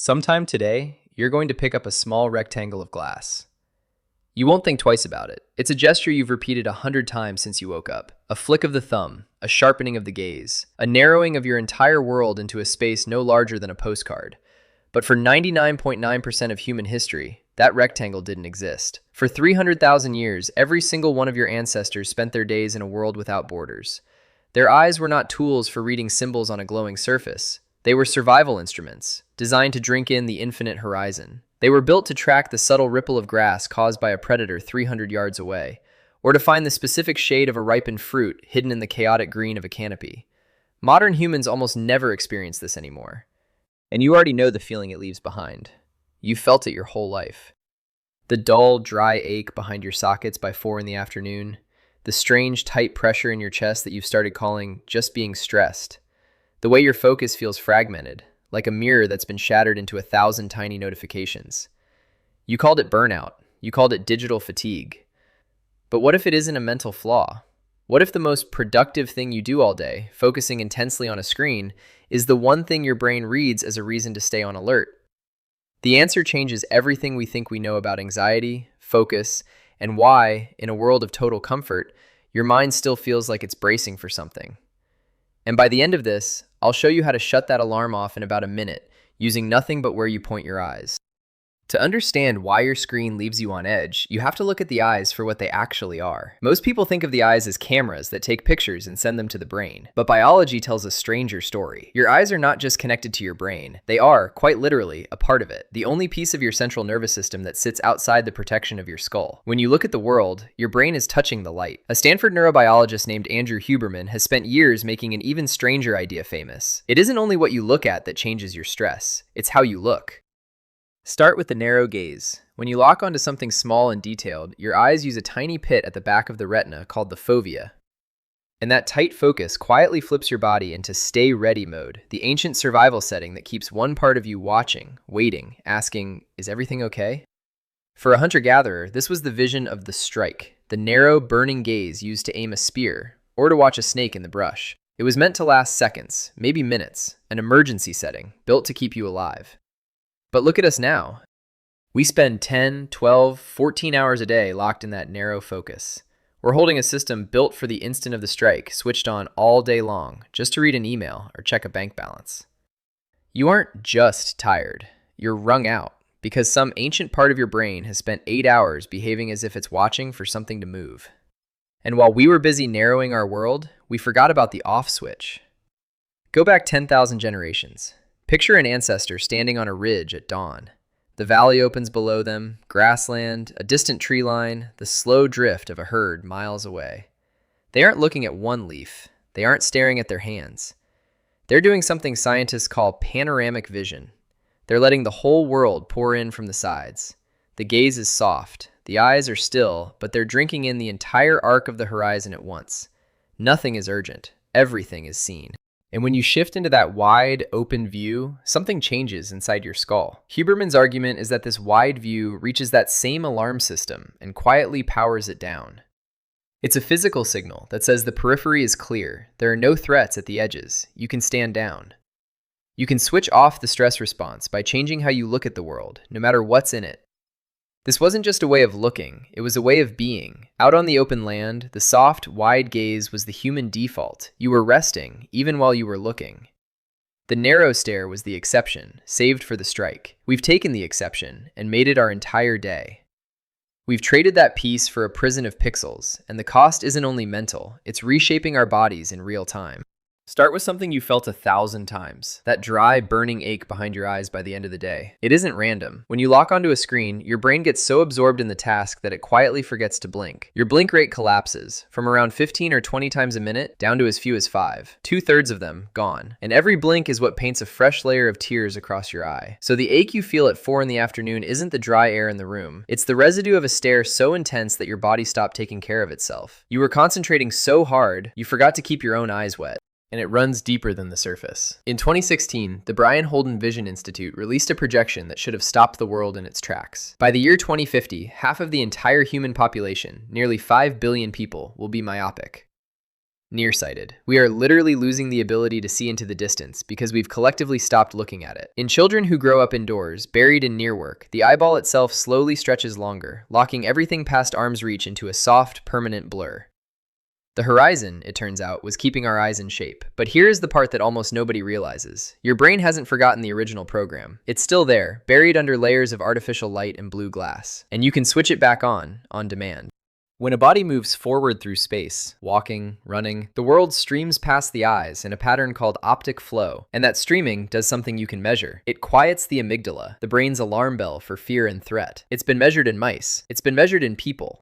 Sometime today, you're going to pick up a small rectangle of glass. You won't think twice about it. It's a gesture you've repeated 100 times since you woke up. A flick of the thumb, a sharpening of the gaze, a narrowing of your entire world into a space no larger than a postcard. But for 99.9% of human history, that rectangle didn't exist. For 300,000 years, every single one of your ancestors spent their days in a world without borders. Their eyes were not tools for reading symbols on a glowing surface. They were survival instruments, designed to drink in the infinite horizon. They were built to track the subtle ripple of grass caused by a predator 300 yards away, or to find the specific shade of a ripened fruit hidden in the chaotic green of a canopy. Modern humans almost never experience this anymore. And you already know the feeling it leaves behind. You've felt it your whole life. The dull, dry ache behind your sockets by 4 in the afternoon, the strange, tight pressure in your chest that you've started calling just being stressed, the way your focus feels fragmented, like a mirror that's been shattered into 1,000 tiny notifications. You called it burnout. You called it digital fatigue. But what if it isn't a mental flaw? What if the most productive thing you do all day, focusing intensely on a screen, is the one thing your brain reads as a reason to stay on alert? The answer changes everything we think we know about anxiety, focus, and why, in a world of total comfort, your mind still feels like it's bracing for something. And by the end of this, I'll show you how to shut that alarm off in about a minute, using nothing but where you point your eyes. To understand why your screen leaves you on edge, you have to look at the eyes for what they actually are. Most people think of the eyes as cameras that take pictures and send them to the brain. But biology tells a stranger story. Your eyes are not just connected to your brain. They are, quite literally, a part of it. The only piece of your central nervous system that sits outside the protection of your skull. When you look at the world, your brain is touching the light. A Stanford neurobiologist named Andrew Huberman has spent years making an even stranger idea famous. It isn't only what you look at that changes your stress. It's how you look. Start with the narrow gaze. When you lock onto something small and detailed, your eyes use a tiny pit at the back of the retina called the fovea. And that tight focus quietly flips your body into stay ready mode, the ancient survival setting that keeps one part of you watching, waiting, asking, is everything okay? For a hunter-gatherer, this was the vision of the strike, the narrow, burning gaze used to aim a spear, or to watch a snake in the brush. It was meant to last seconds, maybe minutes, an emergency setting, built to keep you alive. But look at us now. We spend 10, 12, 14 hours a day locked in that narrow focus. We're holding a system built for the instant of the strike, switched on all day long, just to read an email or check a bank balance. You aren't just tired. You're wrung out, because some ancient part of your brain has spent 8 hours behaving as if it's watching for something to move. And while we were busy narrowing our world, we forgot about the off switch. Go back 10,000 generations. Picture an ancestor standing on a ridge at dawn. The valley opens below them, grassland, a distant tree line, the slow drift of a herd miles away. They aren't looking at one leaf. They aren't staring at their hands. They're doing something scientists call panoramic vision. They're letting the whole world pour in from the sides. The gaze is soft. The eyes are still, but they're drinking in the entire arc of the horizon at once. Nothing is urgent. Everything is seen. And when you shift into that wide, open view, something changes inside your skull. Huberman's argument is that this wide view reaches that same alarm system and quietly powers it down. It's a physical signal that says the periphery is clear. There are no threats at the edges. You can stand down. You can switch off the stress response by changing how you look at the world, no matter what's in it. This wasn't just a way of looking, it was a way of being. Out on the open land, the soft, wide gaze was the human default. You were resting, even while you were looking. The narrow stare was the exception, saved for the strike. We've taken the exception and made it our entire day. We've traded that peace for a prison of pixels, and the cost isn't only mental, it's reshaping our bodies in real time. Start with something you felt 1,000 times, that dry, burning ache behind your eyes by the end of the day. It isn't random. When you lock onto a screen, your brain gets so absorbed in the task that it quietly forgets to blink. Your blink rate collapses, from around 15 or 20 times a minute down to as few as 5. 2/3 of them gone. And every blink is what paints a fresh layer of tears across your eye. So the ache you feel at 4 in the afternoon isn't the dry air in the room. It's the residue of a stare so intense that your body stopped taking care of itself. You were concentrating so hard, you forgot to keep your own eyes wet. And it runs deeper than the surface. In 2016, the Brian Holden Vision Institute released a projection that should have stopped the world in its tracks. By the year 2050, half of the entire human population, nearly 5 billion people, will be myopic. Nearsighted. We are literally losing the ability to see into the distance because we've collectively stopped looking at it. In children who grow up indoors, buried in near work, the eyeball itself slowly stretches longer, locking everything past arm's reach into a soft, permanent blur. The horizon, it turns out, was keeping our eyes in shape. But here is the part that almost nobody realizes. Your brain hasn't forgotten the original program. It's still there, buried under layers of artificial light and blue glass. And you can switch it back on demand. When a body moves forward through space, walking, running, the world streams past the eyes in a pattern called optic flow. And that streaming does something you can measure. It quiets the amygdala, the brain's alarm bell for fear and threat. It's been measured in mice. It's been measured in people.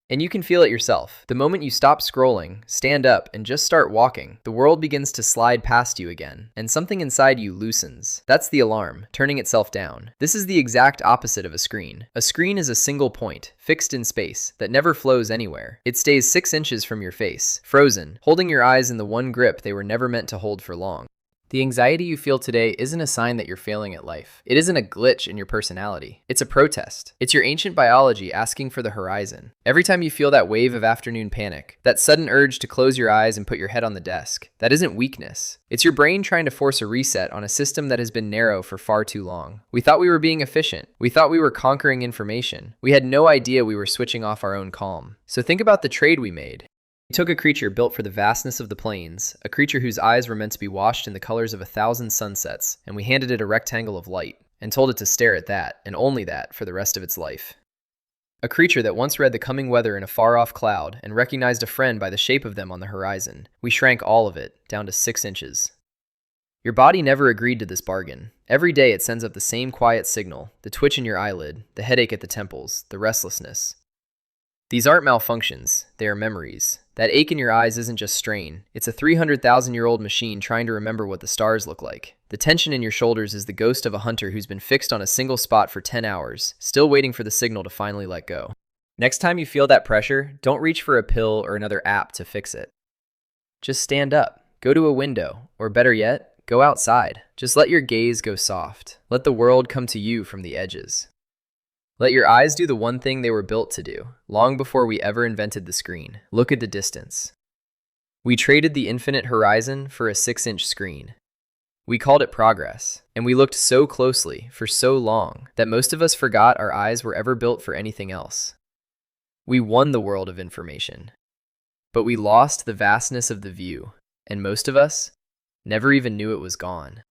And you can feel it yourself. The moment you stop scrolling, stand up, and just start walking, the world begins to slide past you again, and something inside you loosens. That's the alarm, turning itself down. This is the exact opposite of a screen. A screen is a single point, fixed in space, that never flows anywhere. It stays 6 inches from your face, frozen, holding your eyes in the one grip they were never meant to hold for long. The anxiety you feel today isn't a sign that you're failing at life. It isn't a glitch in your personality. It's a protest. It's your ancient biology asking for the horizon. Every time you feel that wave of afternoon panic, that sudden urge to close your eyes and put your head on the desk, that isn't weakness. It's your brain trying to force a reset on a system that has been narrow for far too long. We thought we were being efficient. We thought we were conquering information. We had no idea we were switching off our own calm. So think about the trade we made. We took a creature built for the vastness of the plains, a creature whose eyes were meant to be washed in the colors of 1,000 sunsets, and we handed it a rectangle of light, and told it to stare at that, and only that, for the rest of its life. A creature that once read the coming weather in a far-off cloud, and recognized a friend by the shape of them on the horizon. We shrank all of it, down to 6 inches. Your body never agreed to this bargain. Every day it sends up the same quiet signal, the twitch in your eyelid, the headache at the temples, the restlessness. These aren't malfunctions, they are memories. That ache in your eyes isn't just strain. It's a 300,000-year-old machine trying to remember what the stars look like. The tension in your shoulders is the ghost of a hunter who's been fixed on a single spot for 10 hours, still waiting for the signal to finally let go. Next time you feel that pressure, don't reach for a pill or another app to fix it. Just stand up, go to a window, or better yet, go outside. Just let your gaze go soft. Let the world come to you from the edges. Let your eyes do the one thing they were built to do, long before we ever invented the screen. Look at the distance. We traded the infinite horizon for a 6-inch screen. We called it progress, and we looked so closely for so long that most of us forgot our eyes were ever built for anything else. We won the world of information, but we lost the vastness of the view, and most of us never even knew it was gone.